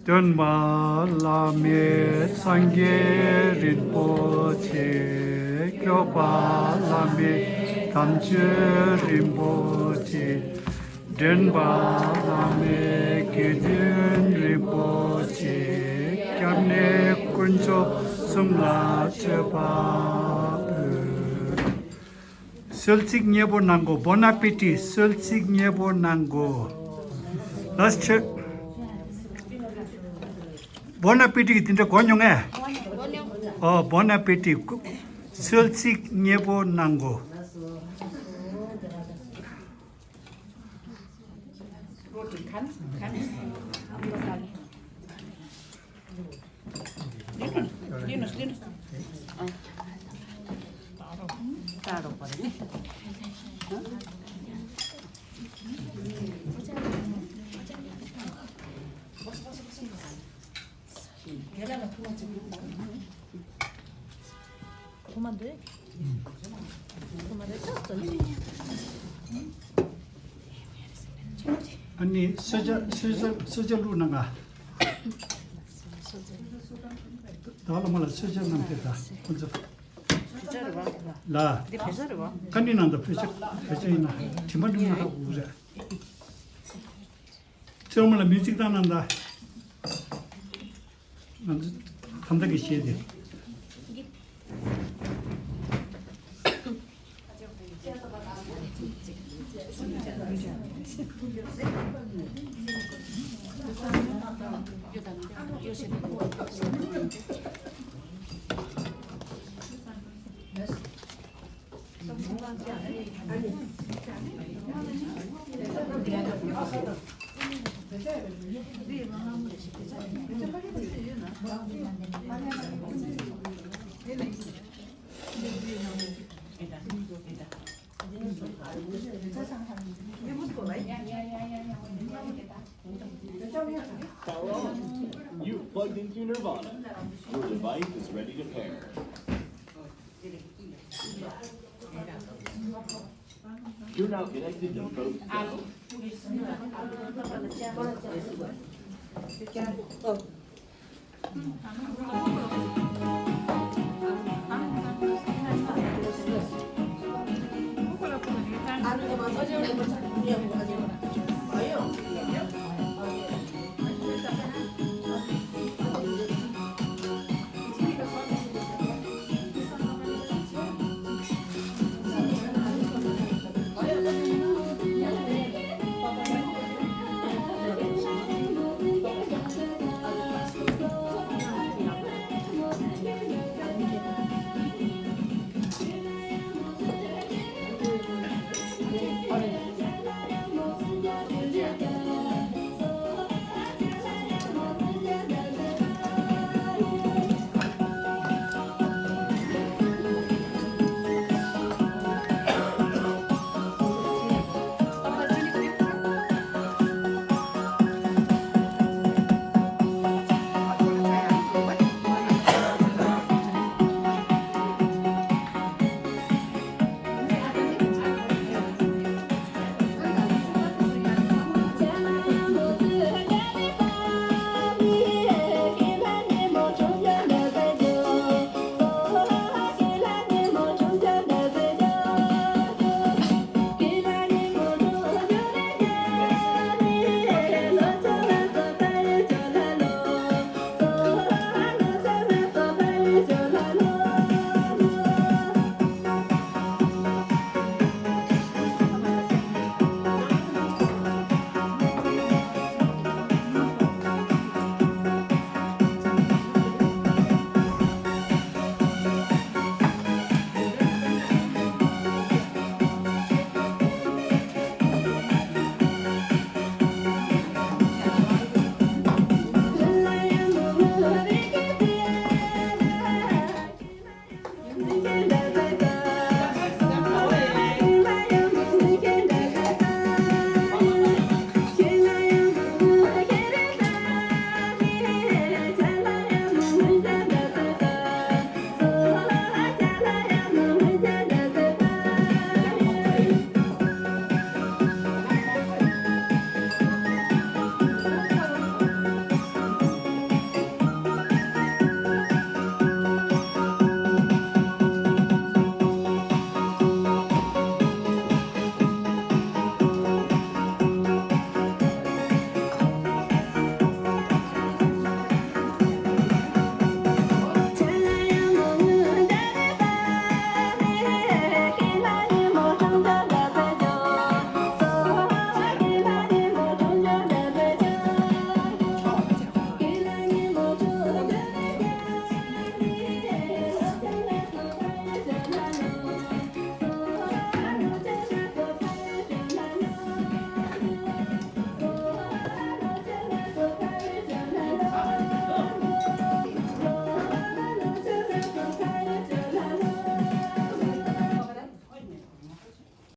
Dönmalame Sangye Rinpoche Kyobalame Kamche Rinpoche Dönmalame Kidun Rinpoche Kyamne Kuncho Sumla Chepa Sultik Nyebo Nango Bon appetit Sultik Nyebo Nango. Let's check. Bon appetit tinta gonyong에. Bon appetit. Sultik Nyebo Nango. 도만들? 도만들 쳤어. 아니 서절로 나가. 다음에 서절 남겠다. 먼저. 비자를 봐. 라. 네 비자를 봐. 간이난다 표정이나 팀만 하고 그래. 처음에 뮤직 다난다. 먼저 담당이 시야 돼. You've plugged into Nirvana. Your device is ready to pair. You're now connected to both phones.